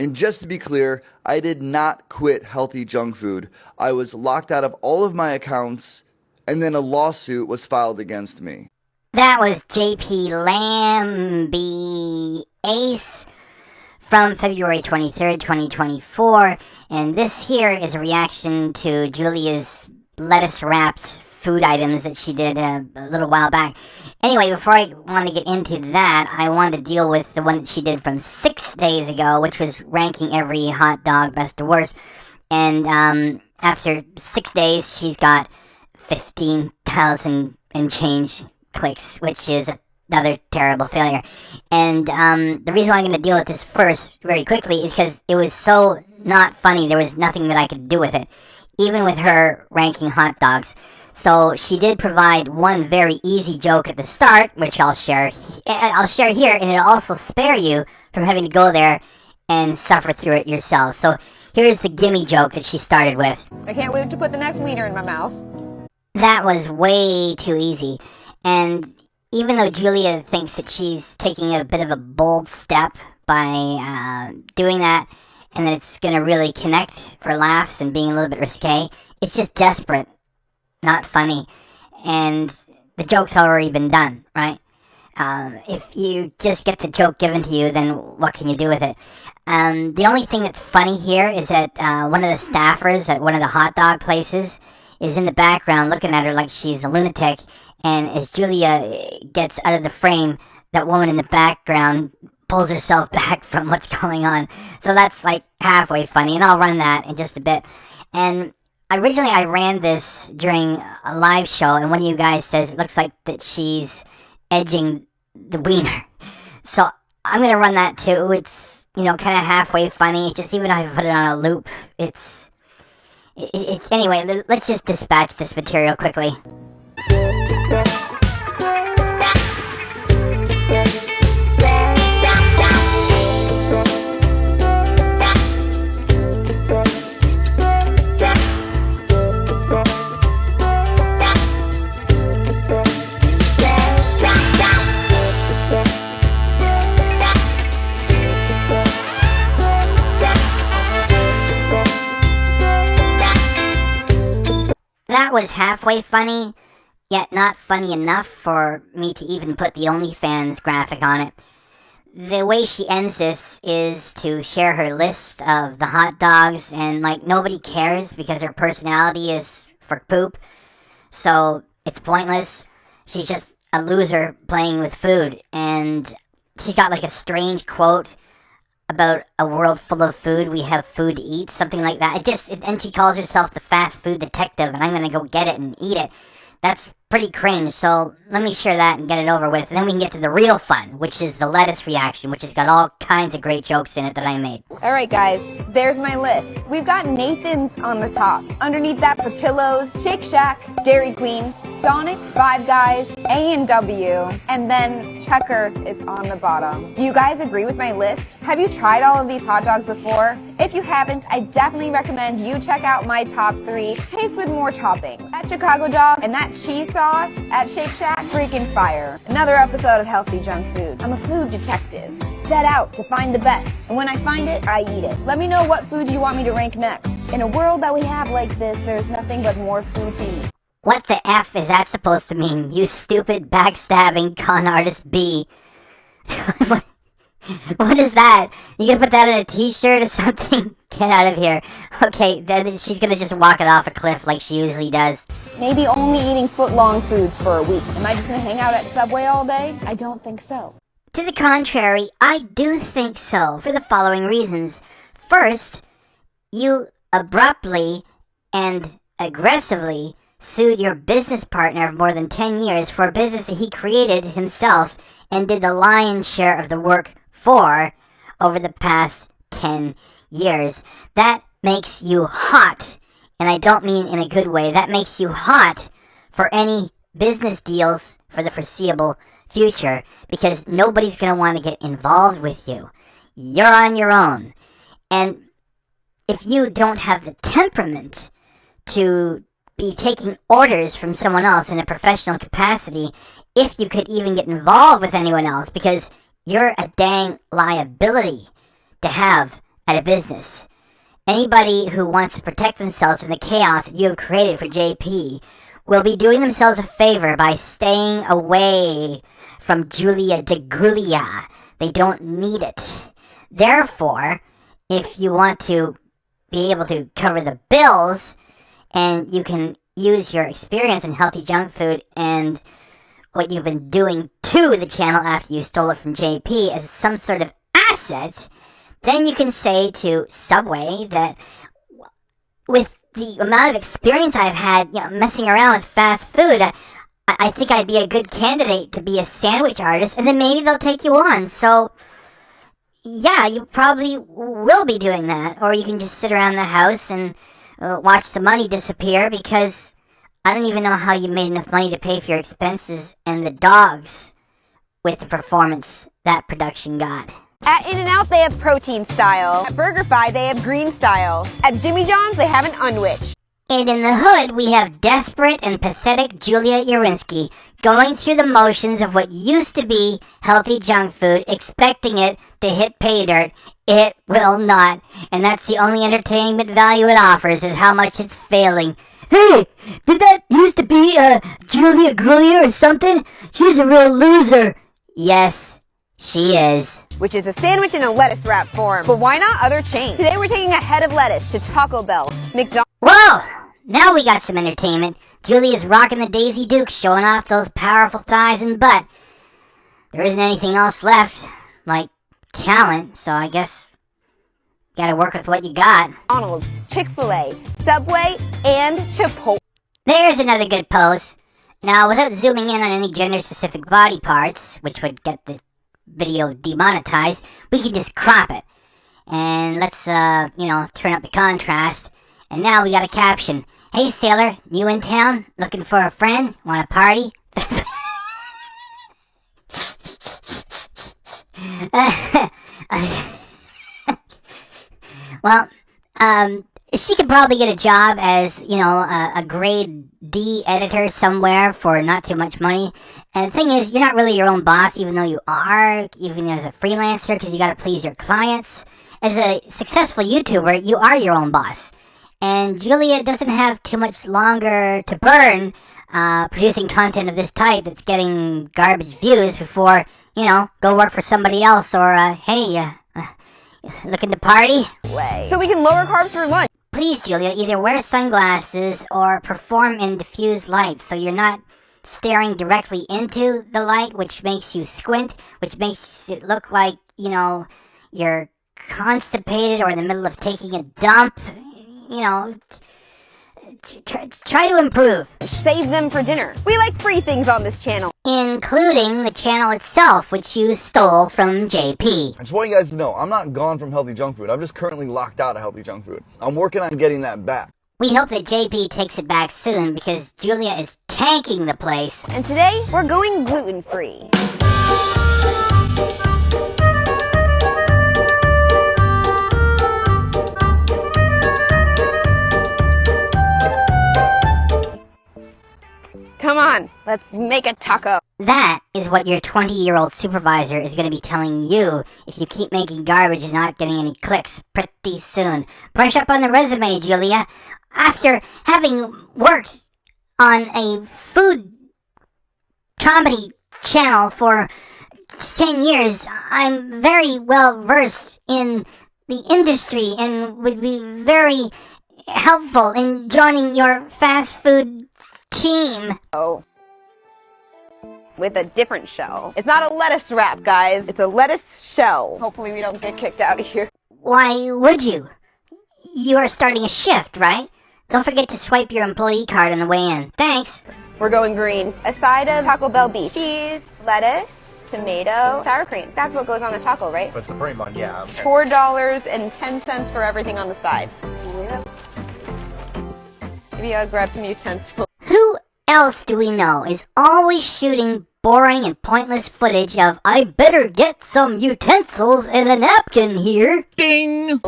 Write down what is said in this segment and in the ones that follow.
And just to be clear, I did not quit Healthy Junk Food. I was locked out of all of my accounts, and then a lawsuit was filed against me. That was JP Lambie Ace from February 23rd, 2024. And this here is a reaction to Julia's lettuce-wrapped food items that she did a little while back. Anyway, before I want to get into that, I want to deal with the one that she did from 6 days ago, which was ranking every hot dog best to worst. And after 6 days, she's got 15,000 and change clicks, which is another terrible failure. And the reason why I'm going to deal with this first very quickly is because it was so not funny. There was nothing that I could do with it, even with her ranking hot dogs. So she did provide one very easy joke at the start, which I'll share here, and it'll also spare you from having to go there and suffer through it yourself. So here's the gimme joke that she started with. I can't wait to put the next wiener in my mouth. That was way too easy. And even though Julia thinks that she's taking a bit of a bold step by doing that, and that it's going to really connect for laughs and being a little bit risque, it's just desperate, not funny. And the joke's already been done, right? If you just get the joke given to you, then what can you do with it? The only thing that's funny here is that one of the staffers at one of the hot dog places is in the background looking at her like she's a lunatic. And as Julia gets out of the frame, that woman in the background pulls herself back from what's going on. So that's like halfway funny, and I'll run that in just a bit. And originally I ran this during a live show, and one of you guys says it looks like that she's edging the wiener. So I'm going to run that too. It's, kind of halfway funny. Just even if I put it on a loop, it's anyway, let's just dispatch this material quickly. That was halfway funny, yet not funny enough for me to even put the OnlyFans graphic on it. The way she ends this is to share her list of the hot dogs, and nobody cares because her personality is for poop, so it's pointless. She's just a loser playing with food, and she's got a strange quote about a world full of food, we have food to eat, something like that. And she calls herself the fast food detective, and I'm gonna go get it and eat it. That's pretty cringe, so let me share that and get it over with, and then we can get to the real fun, which is the lettuce reaction, which has got all kinds of great jokes in it that I made. Alright guys, there's my list. We've got Nathan's on the top. Underneath that, Portillo's, Shake Shack, Dairy Queen, Sonic, Five Guys, A&W, and then Checkers is on the bottom. Do you guys agree with my list? Have you tried all of these hot dogs before? If you haven't, I definitely recommend you check out my top 3. Taste with more toppings. That Chicago dog and that cheese sauce at Shake Shack, freaking fire. Another episode of Healthy Junk Food. I'm a food detective, set out to find the best, and when I find it, I eat it. Let me know what foods you want me to rank next. In a world that we have like this, there's nothing but more food to eat. What the F is that supposed to mean, you stupid backstabbing con artist B? What is that? You gonna put that on a t-shirt or something? Get out of here. Okay, then she's gonna just walk it off a cliff like she usually does. Maybe only eating foot-long foods for a week. Am I just gonna hang out at Subway all day? I don't think so. To the contrary, I do think so, for the following reasons. First, you abruptly and aggressively sued your business partner of more than 10 years for a business that he created himself and did the lion's share of the work for over the past 10 years. That makes you hot, and I don't mean in a good way. That makes you hot for any business deals for the foreseeable future, because nobody's going to want to get involved with you. You're on your own. And if you don't have the temperament to be taking orders from someone else in a professional capacity, if you could even get involved with anyone else, because you're a dang liability to have at a business. Anybody who wants to protect themselves from the chaos that you have created for JP will be doing themselves a favor by staying away from Julia de Gulia. They don't need it. Therefore, if you want to be able to cover the bills, and you can use your experience in healthy junk food and what you've been doing to the channel after you stole it from JP as some sort of asset, then you can say to Subway that with the amount of experience I've had, messing around with fast food, I think I'd be a good candidate to be a sandwich artist, and then maybe they'll take you on. So, yeah, you probably will be doing that. Or you can just sit around the house and watch the money disappear, because I don't even know how you made enough money to pay for your expenses and the dogs with the performance that production got. At In-N-Out, they have protein style. At BurgerFi, they have green style. At Jimmy John's, they have an unwich. And in the hood, we have desperate and pathetic Julia Yarinsky going through the motions of what used to be healthy junk food, expecting it to hit pay dirt. It will not. And that's the only entertainment value it offers, is how much it's failing. Hey, did that used to be Julia Grulia or something? She's a real loser. Yes, she is. Which is a sandwich in a lettuce wrap form. But why not other chains? Today we're taking a head of lettuce to Taco Bell, McDonald. Whoa! Now we got some entertainment. Julia's rocking the Daisy Duke, showing off those powerful thighs and butt. There isn't anything else left, like talent, so I guess gotta work with what you got. McDonald's, Chick-fil-A, Subway, and Chipotle. There's another good pose. Now, without zooming in on any gender-specific body parts, which would get the video demonetized, we can just crop it. And let's, turn up the contrast. And now we got a caption. Hey, sailor, new in town? Looking for a friend? Want a party? Well, she could probably get a job as, a grade D editor somewhere for not too much money. And the thing is, you're not really your own boss, even though you are, even as a freelancer, because you got to please your clients. As a successful YouTuber, you are your own boss. And Julia doesn't have too much longer to burn producing content of this type that's getting garbage views before, go work for somebody else, or, hey, looking to party? So we can lower carbs for lunch. Please, Julia, either wear sunglasses or perform in diffused light so you're not staring directly into the light, which makes you squint, which makes it look like, you're constipated or in the middle of taking a dump. Try to improve. Save them for dinner. We like free things on this channel. Including the channel itself, which you stole from JP. I just want you guys to know, I'm not gone from healthy junk food. I'm just currently locked out of healthy junk food. I'm working on getting that back. We hope that JP takes it back soon, because Julia is tanking the place. And today, we're going gluten-free. Come on, let's make a taco. That is what your 20-year-old supervisor is going to be telling you if you keep making garbage and not getting any clicks pretty soon. Brush up on the resume, Julia. After having worked on a food comedy channel for 10 years, I'm very well versed in the industry and would be very helpful in joining your fast food team. Oh. With a different shell. It's not a lettuce wrap, guys. It's a lettuce shell. Hopefully we don't get kicked out of here. Why would you? You are starting a shift, right? Don't forget to swipe your employee card on the way in. Thanks. We're going green. A side of Taco Bell beef. Cheese, lettuce, tomato, sour cream. That's what goes on a taco, right? That's the pretty one, yeah. $4.10 for everything on the side. Maybe I'll grab some utensils. Who else do we know is always shooting boring and pointless footage of, I better get some utensils and a napkin here? Ding!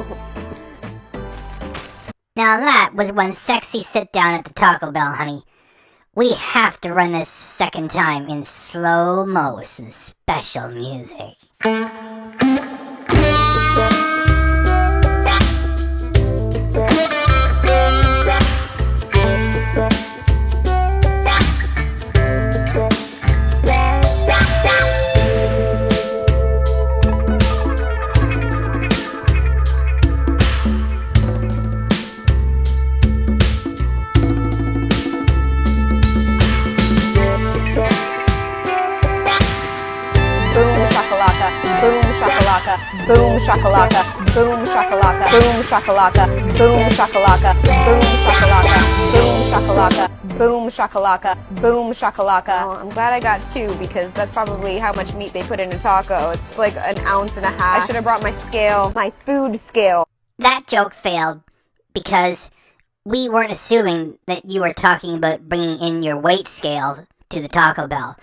Now that was one sexy sit down at the Taco Bell, honey. We have to run this second time in slow-mo with some special music. Boom shakalaka, boom shakalaka, boom shakalaka, boom shakalaka, boom shakalaka, boom shakalaka, boom shakalaka, boom shakalaka. Oh, I'm glad I got two because that's probably how much meat they put in a taco. It's like an ounce and a half. I should have brought my scale, my food scale. That joke failed because we weren't assuming that you were talking about bringing in your weight scale to the Taco Bell.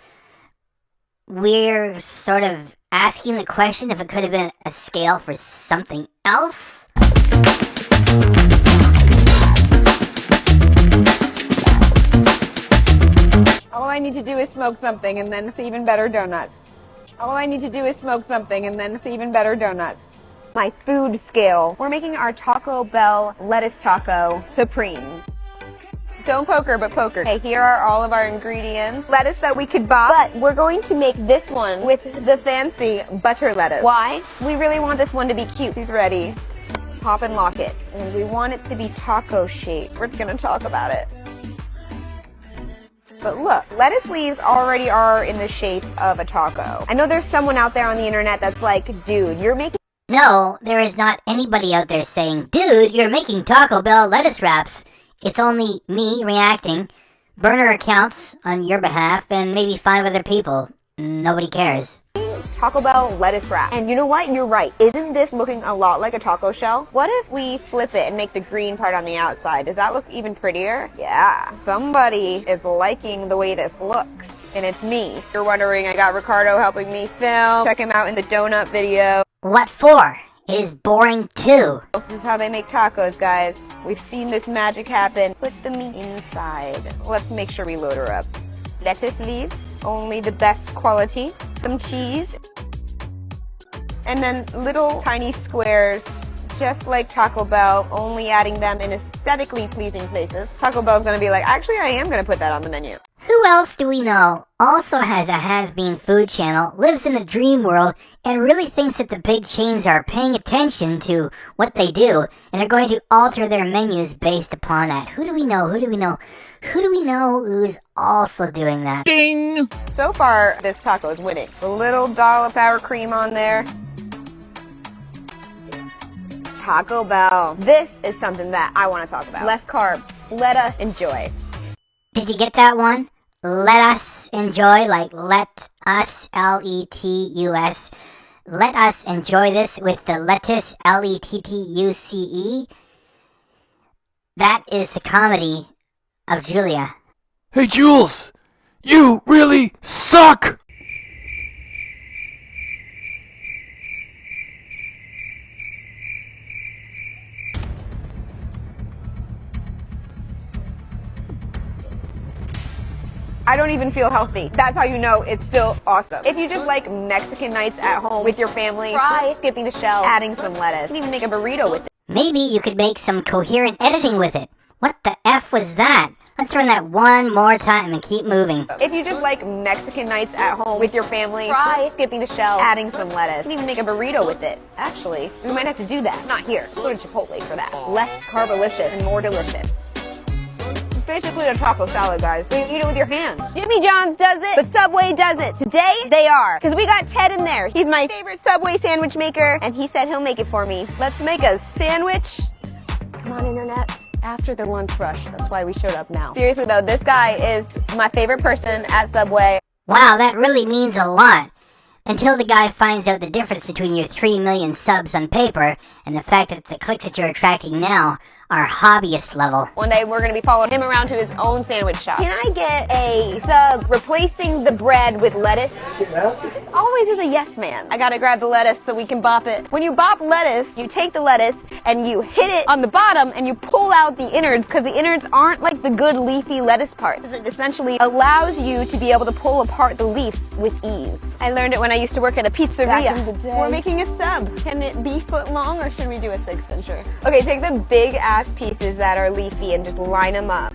We're sort of asking the question if it could have been a scale for something else. All I need to do is smoke something and then it's even better donuts. All I need to do is smoke something and then it's even better donuts. My food scale. We're making our Taco Bell lettuce taco supreme. Don't poker, but poker. Okay, here are all of our ingredients. Lettuce that we could buy, but we're going to make this one with the fancy butter lettuce. Why? We really want this one to be cute. Who's ready? Pop and lock it. And we want it to be taco shaped. We're gonna talk about it. But look, lettuce leaves already are in the shape of a taco. I know there's someone out there on the internet that's like, dude, you're making... No, there is not anybody out there saying, dude, you're making Taco Bell lettuce wraps. It's only me reacting, burner accounts on your behalf, and maybe 5 other people. Nobody cares. Taco Bell lettuce wrap. And you know what? You're right. Isn't this looking a lot like a taco shell? What if we flip it and make the green part on the outside? Does that look even prettier? Yeah. Somebody is liking the way this looks. And it's me. If you're wondering, I got Ricardo helping me film. Check him out in the donut video. What for? It is boring too. This is how they make tacos, guys. We've seen this magic happen. Put the meat inside. Let's make sure we load her up. Lettuce leaves, only the best quality. Some cheese. And then little tiny squares, just like Taco Bell, only adding them in aesthetically pleasing places. Taco Bell's gonna be like, actually I am gonna put that on the menu. Who else do we know also has a has-been food channel, lives in a dream world, and really thinks that the big chains are paying attention to what they do and are going to alter their menus based upon that? Who do we know? Who do we know? Who do we know who is also doing that? Ding! So far, this taco is winning. A little dollop of sour cream on there. Taco Bell. This is something that I want to talk about. Less carbs. Let us enjoy. Did you get that one? Let us enjoy, like let us, L-E-T-U-S. Let us enjoy this with the lettuce, L-E-T-T-U-C-E. That is the comedy of Julia. Hey, Jules! You really suck! I don't even feel healthy. That's how you know it's still awesome. If you just like Mexican nights at home with your family, try skipping the shell, adding some lettuce. You can even make a burrito with it. Maybe you could make some coherent editing with it. What the F was that? Let's run that one more time and keep moving. If you just like Mexican nights at home with your family, try skipping the shell, adding some lettuce. You can even make a burrito with it. Actually, we might have to do that. Not here. Go to Chipotle for that. Less carbolicious and more delicious. It's basically a taco salad, guys. You eat it with your hands. Jimmy John's does it, but Subway does it. Today, they are. Because we got Ted in there. He's my favorite Subway sandwich maker, and he said he'll make it for me. Let's make a sandwich. Come on, internet. After the lunch rush. That's why we showed up now. Seriously though, this guy is my favorite person at Subway. Wow, that really means a lot. Until the guy finds out the difference between your 3 million subs on paper and the fact that the clicks that you're attracting now are hobbyist level. One day we're gonna be following him around to his own sandwich shop. Can I get a sub replacing the bread with lettuce? He just always is a yes man. I gotta grab the lettuce so we can bop it. When you bop lettuce, you take the lettuce and you hit it on the bottom and you pull out the innards because the innards aren't like the good leafy lettuce parts. It essentially allows you to be able to pull apart the leaves with ease. I learned it when I used to work at a pizzeria. Back in the day. We're making a sub. Can it be foot long or should we do a 6 incher? Okay, take the big ass pieces that are leafy and just line them up.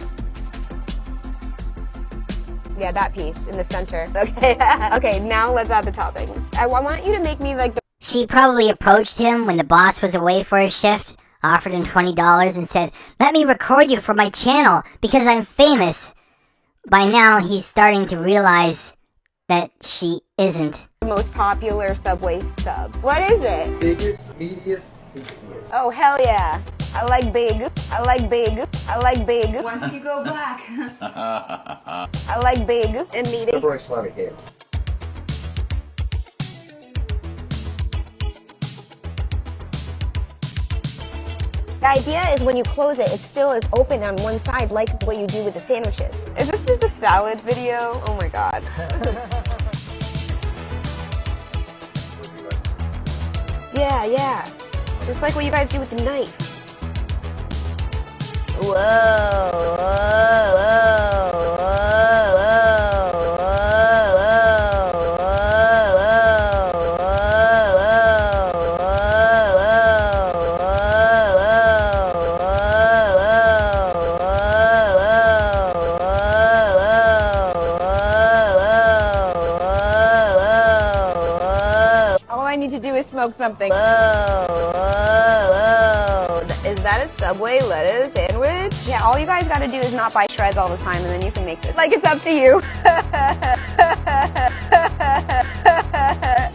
Yeah, that piece in the center. Okay. Okay, now let's add the toppings. I want you to make me like the... She probably approached him when the boss was away for his shift, offered him $20 and said, "Let me record you for my channel because I'm famous." By now, he's starting to realize that she isn't. Most popular Subway sub. What is it? Biggest, meatiest, meatiest. Oh, hell yeah. I like big. I like big. I like big. Once you go black. I like big and meaty. February Islamic game. The idea is when you close it, it still is open on one side like what you do with the sandwiches. Is this just a salad video? Oh my god. Yeah. Just like what you guys do with the knife. Whoa, whoa, whoa, whoa, to do is smoke something. Whoa. Is that a Subway lettuce sandwich? Yeah, all you guys gotta do is not buy shreds all the time and then you can make this. Like, it's up to you.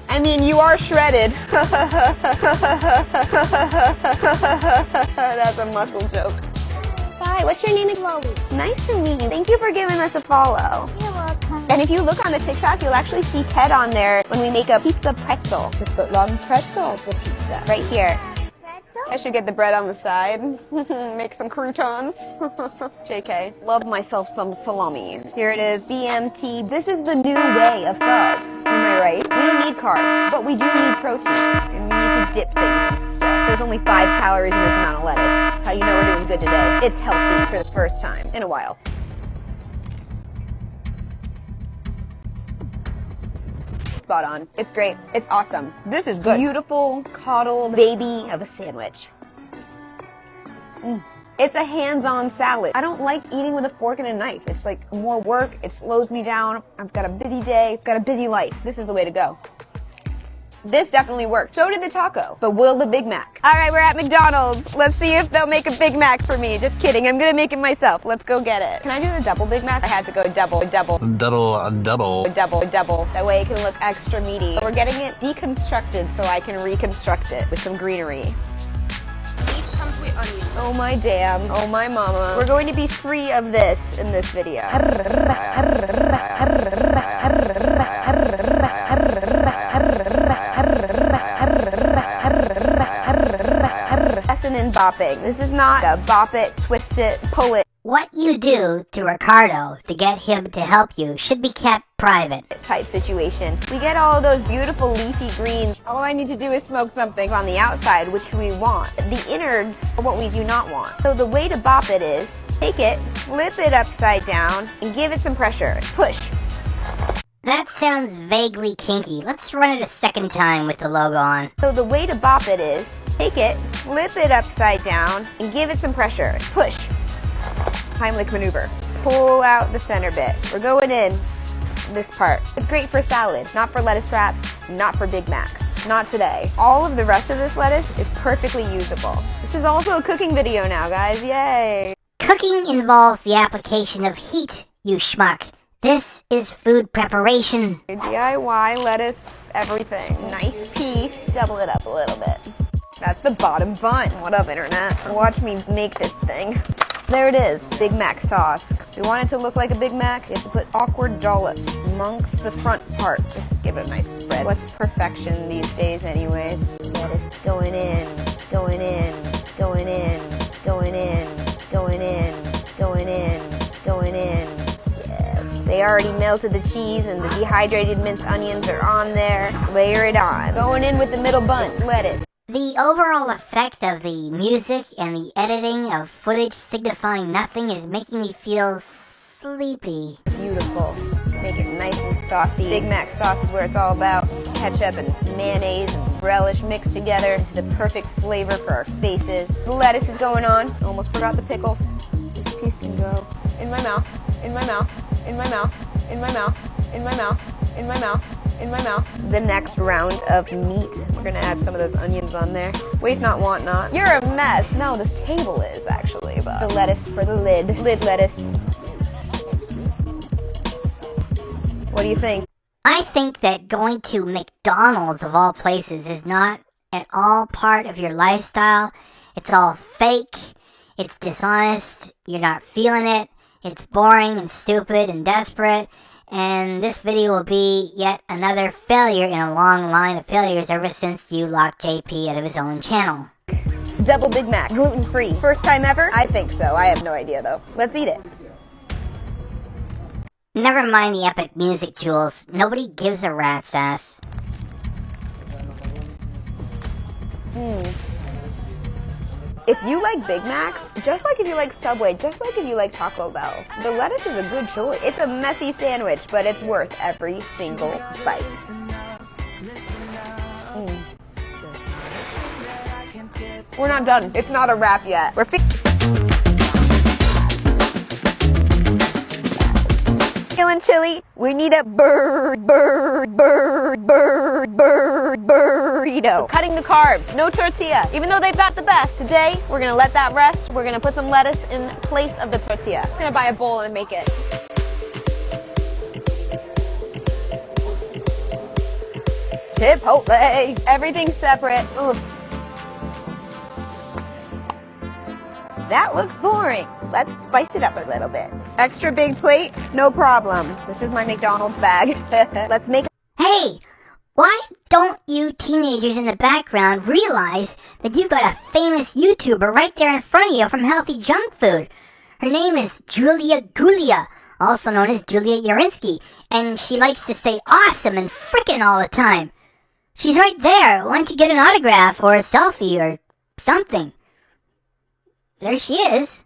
I mean, you are shredded. That's a muscle joke. Hi, what's your name and Chloe? Nice to meet you. Thank you for giving us a follow. You're welcome. And if you look on the TikTok, you'll actually see Ted on there when we make a pizza pretzel. It's a foot-long pretzel. It's a pizza. Right here. Pretzel? I should get the bread on the side. Make some croutons. JK. Love myself some salami. Here it is, BMT. This is the new way of subs. Am I right? We don't need carbs, but we do need protein. And we need to dip things and stuff. There's only 5 calories in this amount of lettuce. That's how you know we're doing good today. It's healthy for the first time in a while. Spot on. It's great. It's awesome. This is good. Beautiful, coddled baby of a sandwich. It's a hands-on salad. I don't like eating with a fork and a knife. It's like more work. It slows me down. I've got a busy day. I've got a busy life. This is the way to go. This definitely works. So did the taco. But will the Big Mac? All right, we're at McDonald's. Let's see if they'll make a Big Mac for me. Just kidding. I'm gonna make it myself. Let's go get it. Can I do the double Big Mac? I had to go double. Double. That way it can look extra meaty. But we're getting it deconstructed so I can reconstruct it with some greenery. Beef comes with onion. Oh my damn. Oh my mama. We're going to be free of this in this video. Lesson in bopping. This is not a bop it, twist it, pull it What you do to Ricardo to get him to help you should be kept private. type situation. We get all of those beautiful leafy greens. All I need to do is smoke something on the outside, which we want. The innards are what we do not want. So the way to bop it is take it, flip it upside down, and give it some pressure. Push. That sounds vaguely kinky. Let's run it a second time with the logo on. So the way to bop it is take it, flip it upside down, and give it some pressure. Push. Heimlich maneuver. Pull out the center bit. We're going in this part. It's great for salad, not for lettuce wraps, not for Big Macs. Not today. All of the rest of this lettuce is perfectly usable. This is also a cooking video now, guys. Yay! Cooking involves the application of heat, you schmuck. This is food preparation. DIY, lettuce, everything. Nice piece. Double it up a little bit. That's the bottom bun. What up, internet? Watch me make this thing. There it is, Big Mac sauce. If you want it to look like a Big Mac, you have to put awkward dollops amongst the front part just to give it a nice spread. What's perfection these days anyways? Lettuce going in, it's going in, it's going in, it's going in, it's going in, it's going in, it's going in. Yeah. They already melted the cheese and the dehydrated minced onions are on there. Layer it on. Going in with the middle bun, lettuce. The overall effect of the music and the editing of footage signifying nothing is making me feel sleepy. Beautiful. Make it nice and saucy. Big Mac sauce is where it's all about. Ketchup and mayonnaise and relish mixed together into the perfect flavor for our faces. The lettuce is going on. Almost forgot the pickles. This piece can go in my mouth, in my mouth, in my mouth, in my mouth, in my mouth, in my mouth. In my mouth. The next round of meat. We're gonna add some of those onions on there. Waste not, want not. You're a mess. No, this table is actually, but the lettuce for the lid. Lid lettuce. What do you think? I think that going to McDonald's of all places is not at all part of your lifestyle. It's all fake. It's dishonest. You're not feeling it. It's boring and stupid and desperate. And this video will be yet another failure in a long line of failures ever since you locked JP out of his own channel. Double Big Mac, gluten-free. First time ever? I think so. I have no idea though. Let's eat it. Never mind the epic music, Jules. Nobody gives a rat's ass. If you like Big Macs, just like if you like Subway, just like if you like Taco Bell, the lettuce is a good choice. It's a messy sandwich, but it's worth every single bite. We're not done. It's not a wrap yet. We're feeling chilly. We need a burrito. Cutting the carbs, no tortilla. Even though they've got the best, today we're gonna let that rest. We're gonna put some lettuce in place of the tortilla. I'm gonna buy a bowl and make it. Chipotle. Everything's separate. Oof. That looks boring. Let's spice it up a little bit. Extra big plate? No problem. This is my McDonald's bag. Let's make. Hey! Why don't you teenagers in the background realize that you've got a famous YouTuber right there in front of you from Healthy Junk Food? Her name is Julia Gulia, also known as Julia Yarinsky, and she likes to say awesome and frickin' all the time. She's right there. Why don't you get an autograph or a selfie or something? There she is.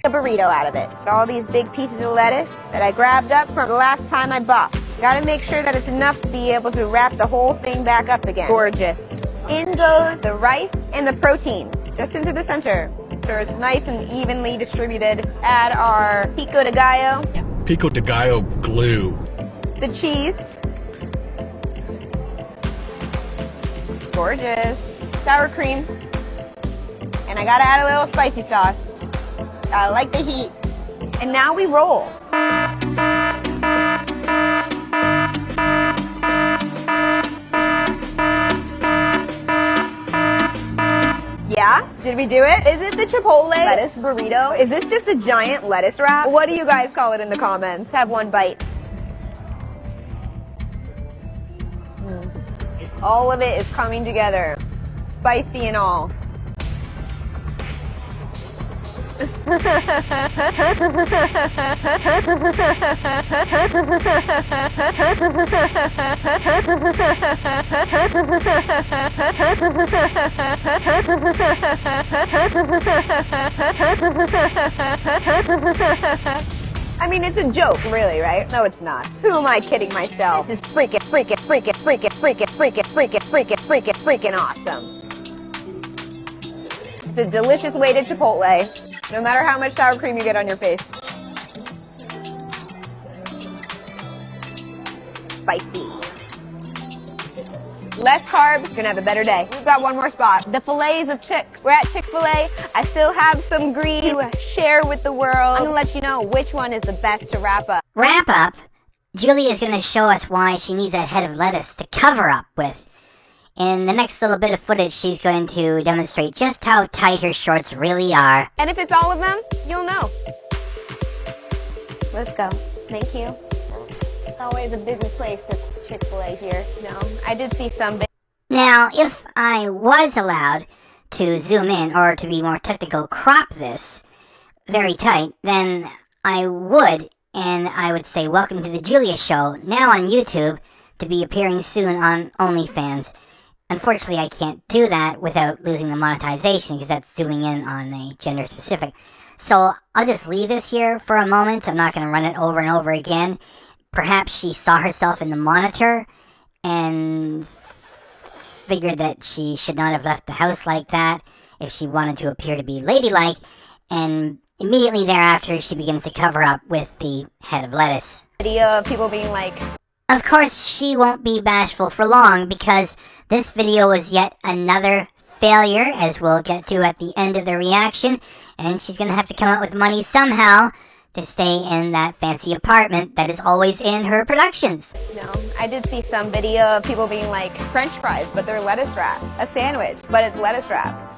A burrito out of it. It's all these big pieces of lettuce that I grabbed up from the last time I bought. Gotta make sure that it's enough to be able to wrap the whole thing back up again. Gorgeous. In goes the rice and the protein, just into the center. Sure it's nice and evenly distributed. Add our pico de gallo. Pico de gallo glue. The cheese. Gorgeous. Sour cream. And I gotta add a little spicy sauce. I like the heat. And now we roll. Yeah? Did we do it? Is it the Chipotle lettuce burrito? Is this just a giant lettuce wrap? What do you guys call it in the comments? Have one bite. All of it is coming together. Spicy and all. I mean, it's a joke, really, right? No, it's not. Who am I kidding myself? This is freaking awesome. It's a delicious way to Chipotle. No matter how much sour cream you get on your face. Spicy. Less carbs, gonna have a better day. We've got one more spot. The fillets of chicks. We're at Chick-fil-A. I still have some grease to share with the world. I'm gonna let you know which one is the best to wrap up. Wrap up? Julia's gonna show us why she needs that head of lettuce to cover up with. In the next little bit of footage, she's going to demonstrate just how tight her shorts really are. And if it's all of them, you'll know. Let's go. Thank you. It's always a busy place, this Chick-fil-A here. No, I did see some. Now, if I was allowed to zoom in, or to be more technical, crop this very tight, then I would, and I would say welcome to the Julia Show, now on YouTube, to be appearing soon on OnlyFans. Unfortunately, I can't do that without losing the monetization, because that's zooming in on a gender specific. So I'll just leave this here for a moment. I'm not going to run it over and over again. Perhaps she saw herself in the monitor and figured that she should not have left the house like that if she wanted to appear to be ladylike. And Immediately thereafter, she begins to cover up with the head of lettuce. Video of people being like, Of course, she won't be bashful for long because this video was yet another failure, as we'll get to at the end of the reaction, and she's gonna have to come up with money somehow to stay in that fancy apartment that is always in her productions. no. I did see some video of people being like, French fries, but they're lettuce wrapped. A sandwich, but it's lettuce wrapped.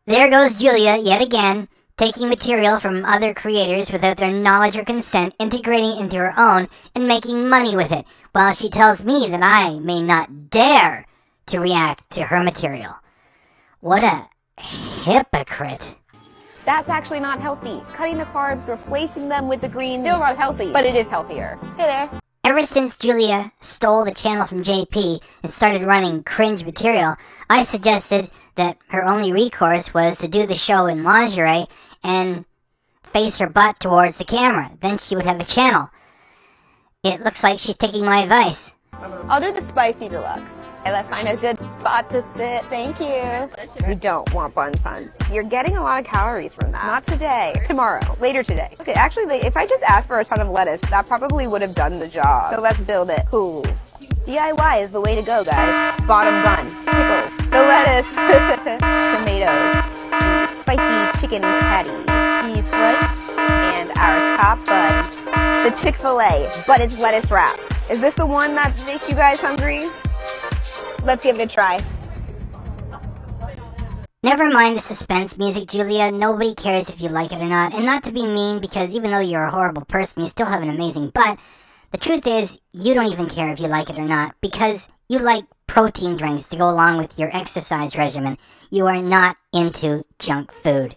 There goes Julia yet again, taking material from other creators without their knowledge or consent, integrating into her own, and making money with it, while she tells me that I may not dare to react to her material. What a hypocrite. That's actually not healthy. Cutting the carbs, replacing them with the greens. Still not healthy, but it is healthier. Hey there. Ever since Julia stole the channel from JP and started running cringe material, I suggested that her only recourse was to do the show in lingerie and face her butt towards the camera. Then she would have a channel. It looks like she's taking my advice. I'll do the spicy deluxe. Okay, let's find a good spot to sit. Thank you. We don't want buns, hun. You're getting a lot of calories from that. Not today. Tomorrow. Later today. Okay, actually, if I just asked for a ton of lettuce, that probably would have done the job. So let's build it. Cool. DIY is the way to go, guys. Bottom bun. Pickles. The lettuce. Tomatoes. The spicy chicken patty. Cheese slice. And our top bun. The Chick-fil-A, but it's lettuce wrapped. Is this the one that makes you guys hungry? Let's give it a try. Never mind the suspense music, Julia. Nobody cares if you like it or not. And not to be mean, because even though you're a horrible person, you still have an amazing butt. The truth is, you don't even care if you like it or not, because you like protein drinks to go along with your exercise regimen. You are not into junk food.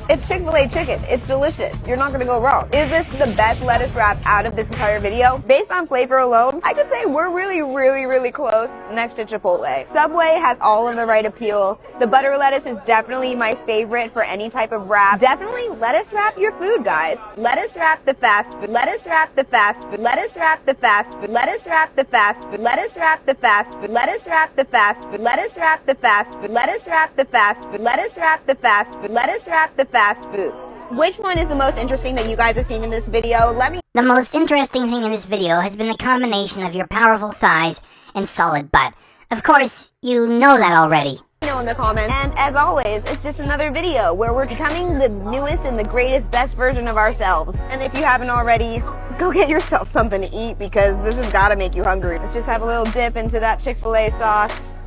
It's Chick-fil-A chicken. It's delicious. You're not gonna go wrong. Is this the best lettuce wrap out of this entire video? Based on flavor alone, I could say we're really close next to Chipotle. Subway has all of the right appeal. The butter lettuce is definitely my favorite for any type of wrap. Definitely lettuce wrap your food, guys. Lettuce wrap the fast food. Lettuce wrap the fast food. Lettuce wrap the fast food. Lettuce wrap the fast food. Lettuce wrap the fast food. Lettuce wrap the fast food. Lettuce wrap the fast food. Lettuce wrap the fast food. Lettuce wrap the fast food. Lettuce wrap the fast food. Which one is the most interesting that you guys have seen in this video? Let me The most interesting thing in this video has been the combination of your powerful thighs and solid butt. Of course, you know that already. know in the comments. And as always, it's just another video where we're becoming the newest and the greatest, best version of ourselves. And if you haven't already, go get yourself something to eat because this has got to make you hungry. Let's just have a little dip into that Chick-fil-A sauce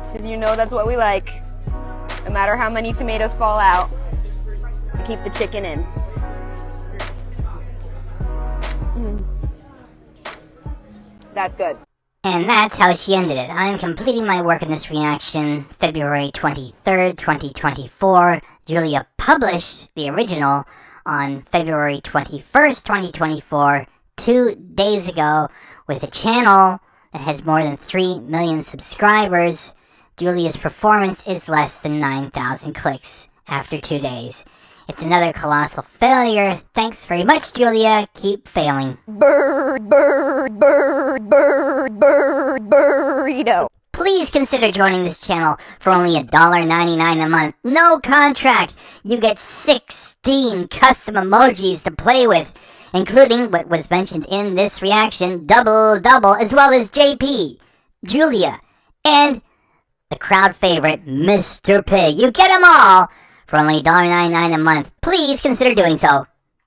because you know that's what we like. No matter how many tomatoes fall out, to keep the chicken in. That's good. And that's how she ended it. I'm completing my work in this reaction February 23rd, 2024. Julia published the original on February 21st, 2024, 2 days ago, with a channel that has more than 3 million subscribers. Julia's performance is less than 9,000 clicks after 2 days. It's another colossal failure. Thanks very much, Julia. Keep failing. Burrito. Please consider joining this channel for only $1.99 a month. No contract. You get 16 custom emojis to play with, including what was mentioned in this reaction, double, as well as JP, Julia, and the crowd favorite, Mr. Pig. You get them all for only $1.99 a month. Please consider doing so.